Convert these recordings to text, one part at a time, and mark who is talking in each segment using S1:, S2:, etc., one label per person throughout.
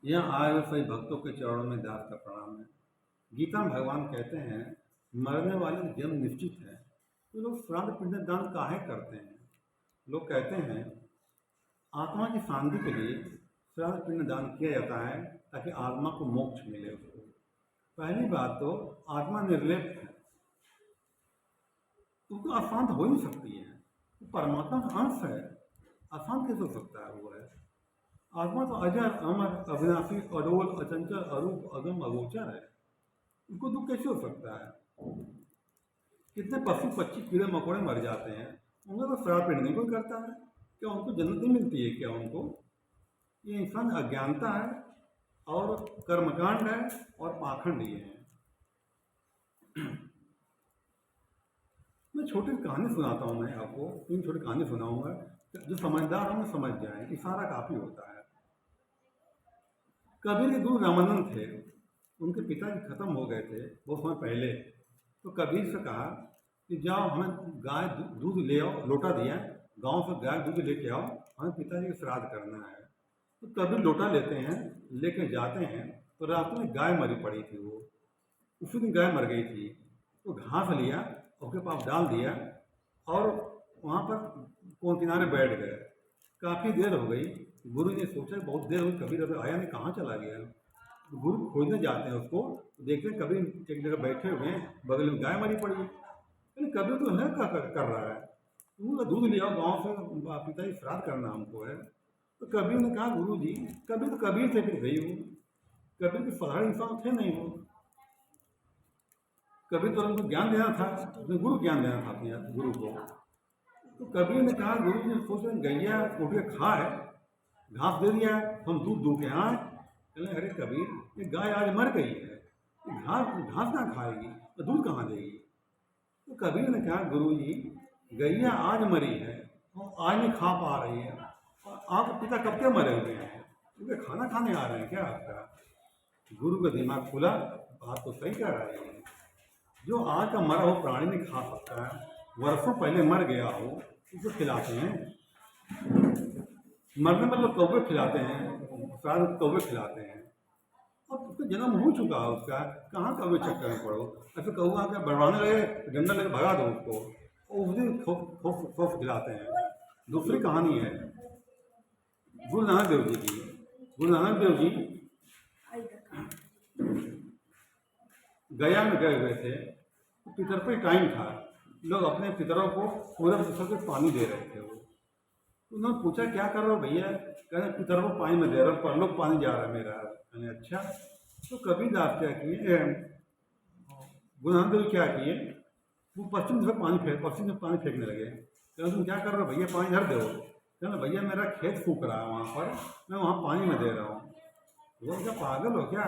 S1: यहाँ आए हुए सभी भक्तों के चरणों में दास का प्रणाम है। गीता में भगवान कहते हैं, मरने वाले का जन्म निश्चित है, तो लोग श्राद्ध पिंडदान काहे करते हैं? लोग कहते हैं आत्मा की शांति के लिए श्राद्ध पिंडदान किया जाता है ताकि आत्मा को मोक्ष मिले उसको। पहली बात तो आत्मा निर्लेप है, उसको अशांत हो नहीं सकती है। वो परमात्मा का अंश है, अशांत कैसे हो सकता है? वो है आत्मा तो अजर अमर अविनाशी अडोल अचंचल अरूप अगम अगोचर है, उनको दुख कैसे हो सकता है? कितने पशु पक्षी कीड़े मकोड़े मर जाते हैं, उनका तो श्राद्ध पिंड नहीं कोई करता है। क्या उनको जन्नत नहीं मिलती है क्या उनको? ये इंसान अज्ञानता है और कर्मकांड है और पाखंड ये है। मैं छोटी कहानी सुनाता हूँ, मैं आपको 3 छोटी कहानी सुनाऊंगा, जो समझदार होंगे समझ जाए, इशारा काफी होता है। कबीर के गुरु रामानंद थे, उनके पिताजी खत्म हो गए थे बहुत समय पहले। तो कबीर से कहा कि जाओ हमें गाय दूध ले आओ, लोटा दिया, गांव से गाय दूध लेके आओ, हमें पिताजी का श्राद्ध करना है। तो कबीर लोटा लेते हैं, लेके जाते हैं, तो रात में गाय मरी पड़ी थी। वो उसी दिन गाय मर गई थी। तो घास लिया, उसके पास डाल दिया और वहाँ पर कौन किनारे बैठ गए। काफ़ी देर हो गई, गुरु ने सोचा बहुत देर हुई, कबीर अभी आया नहीं, कहाँ चला गया। तो गुरु खोजने जाते हैं उसको, तो देखते हैं कबीर एक जगह बैठे हुए हैं, बगल में गाय मरी पड़ी है। अरे कबीर तो है क्या कर रहा है? उनका दूध ले आओ गाँव से, पिताजी श्राद्ध करना हमको है। तो कबीर ने कहा गुरु जी, कबीर तो कबीर थे, फिर गई हूँ, कबीर के साधारण इंसान थे नहीं वो। कबीर तो उनको ज्ञान देना था, उसने गुरु ज्ञान देना था अपने गुरु को। तो कबीर ने कहा गुरु जी सोच रहे गैया उठ के खा है, घास दे दिया, हम दूध दो के आए। कहने अरे कबीर, ये गाय आज मर गई है, ये घास घास ना खाएगी तो दूध कहाँ देगी? तो कबीर ने कहा गुरु जी, गैया आज मरी है और आज नहीं खा पा रही है, और आपके पिता कब के मरे हुए हैं, क्योंकि खाना खाने आ रहे हैं क्या आपका? गुरु का दिमाग खुला, बात तो सही कह रहे हैं। जो आज का मरा हो प्राणी नहीं खा सकता है, वर्षों पहले मर गया हो, उसे खिलाते हैं। मरने मतलब कौवे खिलाते हैं, शायद कौवे खिलाते हैं। और उसका जन्म हो चुका है उसका, कहाँ कौवे चक्कर में पड़ो? ऐसे कौवा क्या बड़वाने लगे, डंडा लेके भगा दो उसको, और उस दिन खौफ खिलाते हैं। दूसरी कहानी है गुरु नानक देव जी की। गुरु नानक देव जी गया में गए हुए थे, तो पितर पे टाइम था, लोग अपने पितरों को पूरब दिशा से पानी दे रहे थे। वो तो उन्होंने पूछा क्या कर रहे हो भैया? कहने पितर को पानी में दे रहा हूँ, परलोक पानी जा रहा है मेरा। मैंने अच्छा। तो कबीरदास क्या किए, गुरु नानक देव क्या किए, वो पश्चिम से पानी फेंकने लगे। कहना तुम क्या कर रहे हो भैया, पानी धर दो। कहना भैया मेरा खेत सूख रहा है वहाँ पर, मैं वहाँ पानी में दे रहा हूँ। वो क्या पागल हो क्या,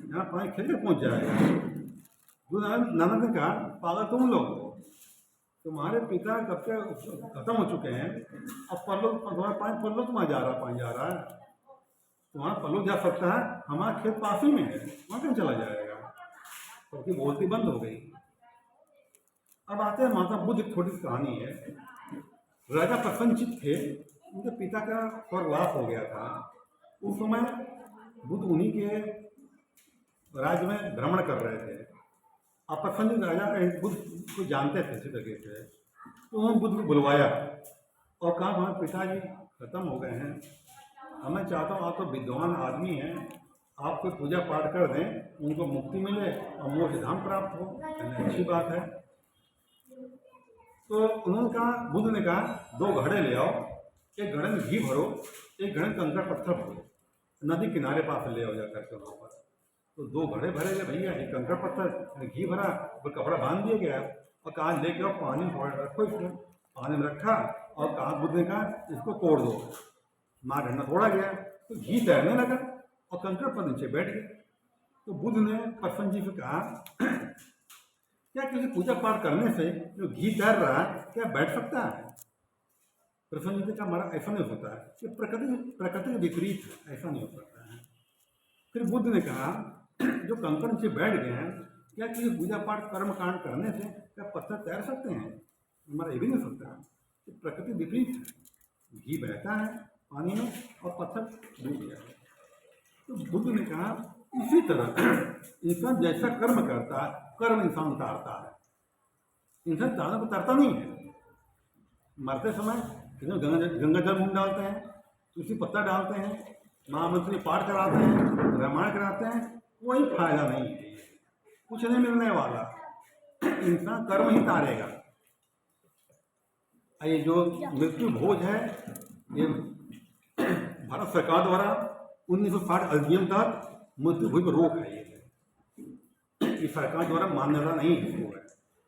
S1: यहाँ पानी खेत में पहुँच जाएगा? गुरु नानक ने कहा पागल तुम लोग हो, तुम्हारे पिता कब से खत्म हो चुके हैं, अब परलोक तुम्हारा पानी परलोक तुम्हारा जा रहा है, पानी जा रहा है, तुम्हारा परलोक जा सकता है, हमारा खेत पास ही में है, वहाँ क्यों चला जाएगा? क्योंकि तो बोलती बंद हो गई। अब आते हैं माता बुद्ध की छोटी सी कहानी है। राजा प्रसन्नचित्त थे, उनके पिता का स्वर्गवास हो गया था। उस समय बुद्ध उन्हीं के राज्य में भ्रमण कर रहे थे। अब प्रसन्न राजा बुद्ध को जानते थे अच्छी तरीके से, तो उन्होंने बुद्ध को बुलवाया और कहा हमारे पिताजी खत्म हो गए हैं, मैं चाहता हूँ आप तो विद्वान आदमी हैं, आप कोई पूजा पाठ कर दें, उनको मुक्ति मिले और मोक्ष धाम प्राप्त हो। अच्छी बात है। तो उन्होंने कहा, बुद्ध ने कहा 2 घड़े ले आओ, एक घड़े में घी भरो, एक घड़े में कंकड़ पत्थर भरो, नदी किनारे पास ले आओ जा करके वहाँ पर। तो 2 घड़े भरे गए भैया, एक कंकड़ पत्थर घी भरा, वो कपड़ा बांध दिया गया और कहा लेके आओ पानी रखो इसको। पानी में रखा और कहा, बुद्ध ने कहा इसको तोड़ दो। माँ डंडा तोड़ा गया तो घी तैरने लगा और कंकड़ पर नीचे बैठ गए। तो बुद्ध ने प्रसन्न जी से कहा क्या किसी पूजा पाठ करने से जो घी तैर रहा है क्या बैठ सकता है? प्रसन्न जी ने कहा हमारा ऐसा नहीं होता है, ये प्रकृति के विपरीत है, ऐसा नहीं हो सकता है। फिर बुद्ध ने कहा जो कंकड़ नीचे बैठ गए हैं, क्या किसी पूजा पाठ कर्म कांड करने से क्या पत्थर तैर सकते हैं? हमारा ये भी नहीं सकता है, ये प्रकृति विपरीत है। घी बहता है पानी में और पत्थर डूब गया। तो बुद्ध ने कहा इसी तरह इंसान जैसा कर्म करता है, कर्म इंसान उतारता है। इंसान चादर को उतारता नहीं है। मरते समय गंगा जल मुंह डालते हैं, तुलसी पत्ता डालते हैं, महामंत्री पाठ कराते हैं, रामायण कराते हैं, कोई फायदा नहीं है, कुछ नहीं मिलने वाला। इंसान कर्म ही तारेगा। ये जो मृत्यु भोज है, ये भारत सरकार द्वारा 1960 अधिनियम तहत मृत्यु भोज पर रोक है। ये सरकार द्वारा मान्यता नहीं है इसको है,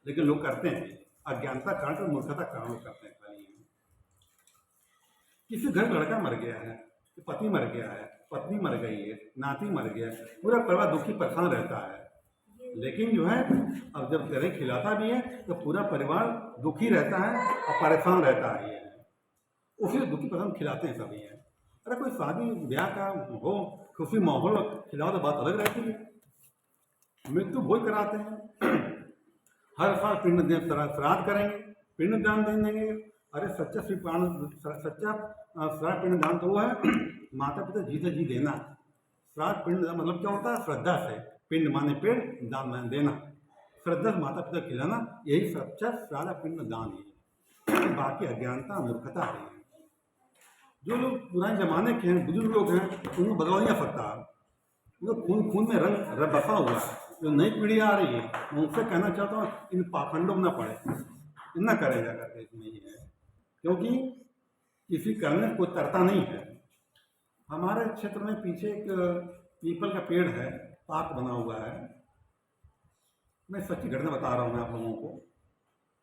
S1: लेकिन लोग करते हैं अज्ञानता कारण और मूर्खता कारण करते हैं। किसी घर लड़का मर गया है, पति मर गया है, पत्नी मर गई है, नाती मर गया है, पूरा परिवार दुखी परेशान रहता है। लेकिन जो है अब जब गले खिलाता भी है तो पूरा परिवार दुखी रहता है और परेशान रहता है। ये उसी दुखी परेशान खिलाते हैं सभी है। अरे कोई शादी ब्याह का हो, खुशी माहौल खिलाओ तो बात अलग रहती है। मृत्यु भोज कराते हैं, हर साल पिंड श्राद्ध करेंगे, पिंड दान देंगे। अरे सच्चा श्राद्ध पिंड दान तो वो है माता पिता जीते जी देना। श्राद्ध पिंड दान मतलब क्या होता है? श्रद्धा से, पिंड माने पेड़, दान माने देना, श्रद्धा से माता पिता खिलाना, यही सच्चा श्राद्ध पिंड दान है। बाकी अज्ञानता मूर्खता है। जो लोग पुराने जमाने के हैं, बुजुर्ग लोग हैं, उनको बदला नहीं आ सकता। उनको खून खून में रंग बसा हुआ है। जो नई पीढ़ी आ रही है मैं उनसे कहना चाहता हूँ इन पाखंडों में न पड़े, इतना करे जा करके इसमें ही है, क्योंकि किसी करने कोई तरता नहीं है। हमारे क्षेत्र में पीछे एक पीपल का पेड़ है, पार्क बना हुआ है। मैं सच्ची घटना बता रहा हूँ मैं आप लोगों को।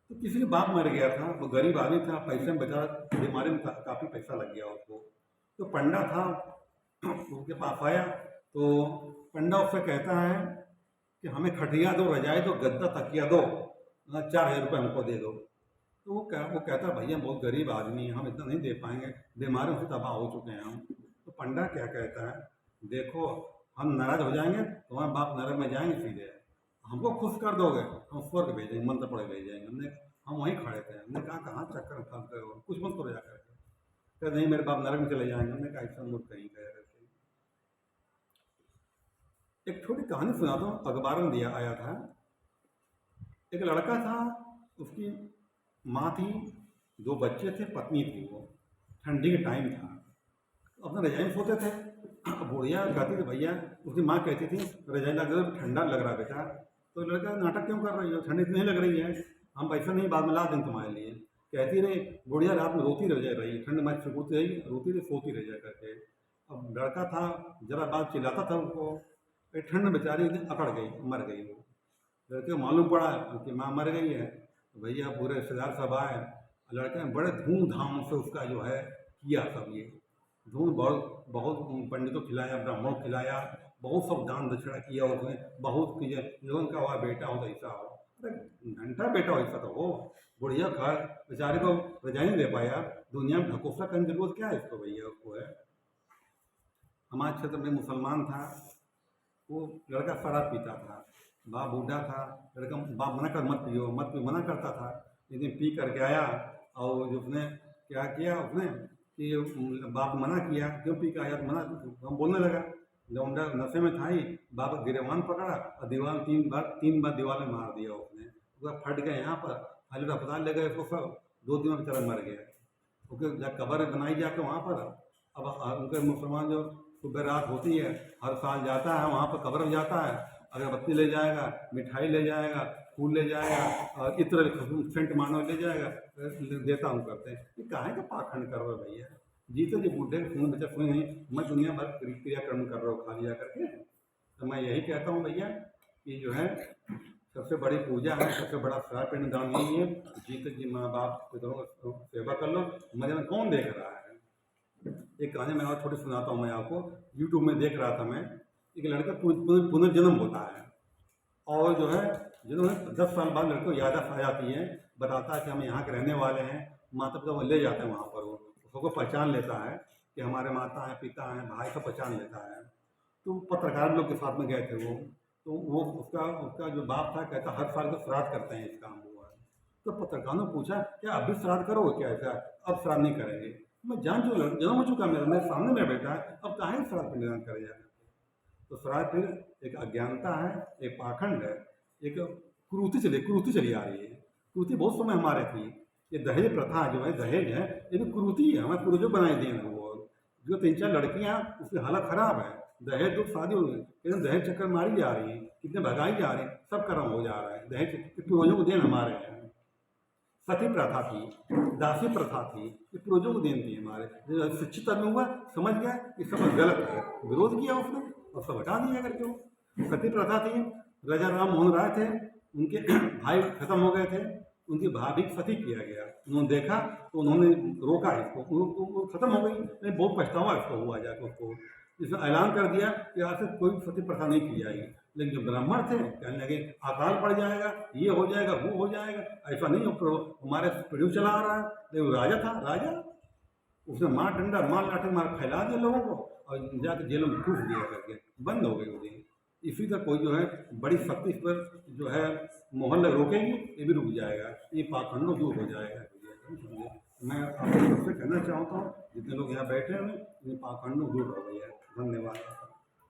S1: तो किसी के बाप मर गया था, वो गरीब आदमी था, पैसे में बेचारा बीमारी में काफ़ी पैसा लग गया उसको। तो पंडा था, उसके पास आया तो पंडा उससे कहता है कि हमें खटिया दो, रजाई दो, गद्दा तकिया दो, 4000 रुपये हमको दे दो। तो वो कहता भैया बहुत गरीब आदमी है, हम इतना नहीं दे पाएंगे, बीमारियों से तबाह हो चुके हैं हम। तो पंडा क्या कहता है, देखो हम नाराज हो जाएंगे, तुम्हारे बाप नरक में जाएंगे सीधे, हमको खुश कर दोगे, हम स्वर्ग भेजेंगे, मंत्र पढ़े भेजेंगे। हम वहीं खड़े थे, हमने कहा कहाँ चक्कर फंस गए हो, कुछ मत करो जाकर के। कहते नहीं मेरे बाप नरक में चले जाएंगे। हमने कहा ऐसा मुझ कहीं कह रहे थे। एक छोटी कहानी सुनाता हूँ, अखबार में दिया आया था। एक लड़का था, उसकी माँ थी, 2 बच्चे थे, पत्नी थी। वो ठंडी के टाइम था, अपने रजाई में सोते थे। बुढ़िया कहती थी भैया, उसकी माँ कहती थी रजाई लग रहा है, ठंडा लग रहा है बेटा। तो लड़का नाटक क्यों कर रही हो, ठंडी नहीं लग रही है, हम पैसा नहीं बाद में ला दें तुम्हारे लिए। कहती रही बुढ़िया, रात में रोती रह रही, ठंड में सिकुड़ती रही, रोती रही, सोती रह जाए करके। अब लड़का था जरा बात चिल्लाता था उनको, ठंड में बेचारी अकड़ गई, मर गई। वो लड़के को मालूम पड़ा कि माँ मर गई है, तो भैया पूरे रिश्तेदार सब आए। लड़के ने बड़े धूमधाम से उसका जो है किया सब ये बहुत पंडितों खिलाया, ब्राह्मणों खिलाया, बहुत सब दान दक्षिणा किया उसने, बहुत किया। लोगों का हुआ बेटा हो तो ऐसा हो, अरे घंटा बेटा हो ऐसा तो हो। बुढ़िया घर बेचारे को रजाई नहीं दे पाया, दुनिया में ढकोसला करने की जरूरत क्या है इसको भैया उसको है। हमारे क्षेत्र में मुसलमान था, वो लड़का शराब पीता था, बाप बूढ़ा था, लड़का बाप मना कर मत पियो मत पियो मना करता था। एक दिन पी करके आया और जो उसने क्या किया, उसने कि बाप मना किया, क्यों पी के आया, तो मना हम बोलने लगा। लौंडा नशे में था ही, बाप गिरवान पकड़ा और दीवार 3 बार दीवार में मार दिया उसने। उसका फट गया यहाँ पर, हाल अस्पताल ले गए उसको, सब 2 दिन में बेचारा मर गया। क्योंकि जब कब्र बनाई जाके वहाँ पर, अब उनके मुसलमान जो सुबह रात होती है, हर साल जाता है वहाँ पर, कब्र जाता है, अगरबत्ती ले जाएगा, मिठाई ले जाएगा, फूल ले जाएगा और इत्र सेंट मानो ले जाएगा, देता हूँ करते हैं। ये काहे का पाखंड कर रहे हो भैया, जीते जी बूढ़े खून बचा कोई नहीं, मैं दुनिया भर क्रियाक्रम कर रहा हूँ खा लिया करके। तो मैं यही कहता हूँ भैया कि जो है सबसे बड़ी पूजा है, सबसे बड़ा श्राद्ध पिंड दान यही है। जीते जी माँ बाप पितरों सेवा कर लो, मजे में कौन देख रहा है। एक कहानी मैं और छोटी सुनाता हूँ मैं आपको। यूट्यूब में देख रहा था मैं, एक लड़का पुनर्जन्म होता है और जो है जिन्होंने 10 साल बाद लड़के को याद आ जाती है, बताता है कि हम यहाँ के रहने वाले हैं। माता पिता वो ले जाते हैं वहाँ पर, वो उसको पहचान लेता है कि हमारे माता हैं, पिता हैं, भाई सब पहचान लेता है। तो पत्रकार लोग के साथ में गए थे वो, तो वो उसका जो बाप था कहता हर साल को श्राद्ध करते हैं इस काम हुआ है। तो पत्रकारों ने पूछा क्या अभी श्राद्ध करोगे क्या, ऐसा अब श्राद्ध नहीं करेंगे। मैं जान जो जन्म हो चुका मेरे सामने में बैठा है, अब कहाँ श्राद्ध पिंडदान करे जाए। तो शायद फिर एक अज्ञानता है, एक पाखंड है, एक कुरीति चली आ रही है। कुरीति बहुत समय हमारे थी। ये दहेज प्रथा जो है, दहेज है, ये भी कुरीति है, हमारे पूर्वजों बनाए दिए हैं वो। जो 3-4 लड़कियां, उसकी हालत खराब है, दहेज दो शादी हो गई, लेकिन दहेज चक्कर मारी जा रही है, कितने भगाई जा रहे हैं, सब कर्म हो जा रहा है। दहेज पूर्वजों को देन हमारे हैं। सती प्रथा थी, दासी प्रथा थी, ये पूर्वजों को देन थी हमारे। जो शिक्षित आदमी हुआ, समझ गया ये सब गलत है, विरोध किया उसने और सब हटा दिया करके वो। सती प्रथा थी, राजा राम मोहन राय थे, उनके भाई खत्म हो गए थे, उनकी भाभी को सती किया गया। उन्होंने देखा तो उन्होंने रोका इसको, वो खत्म हो गई। नहीं, बहुत पछतावा इसको हुआ जाकर उसको। इसने ऐलान कर दिया कि आज से कोई सती प्रथा नहीं की जाएगी। लेकिन जो ब्राह्मण थे कहने लगे अकाल पड़ जाएगा, ये हो जाएगा, वो हो जाएगा, ऐसा नहीं हो, हमारे पीढ़ी चला आ रहा है। लेकिन राजा था, राजा उसने मार डंडा, मार लाठी मार फैला दिया लोगों को और जाकर जेलों में ठूस दिया करके बंद हो गई वो दिन। इसी तरह कोई जो है बड़ी शक्ति इस पर जो है मोहर लग रोकेगी, ये भी रुक जाएगा, ये पाखंडों दूर हो जाएगा। समझे? मैं आपको सबसे कहना चाहता हूँ, जितने लोग यहाँ बैठे हैं, इन पाखंडों दूर हो गई है। धन्यवाद।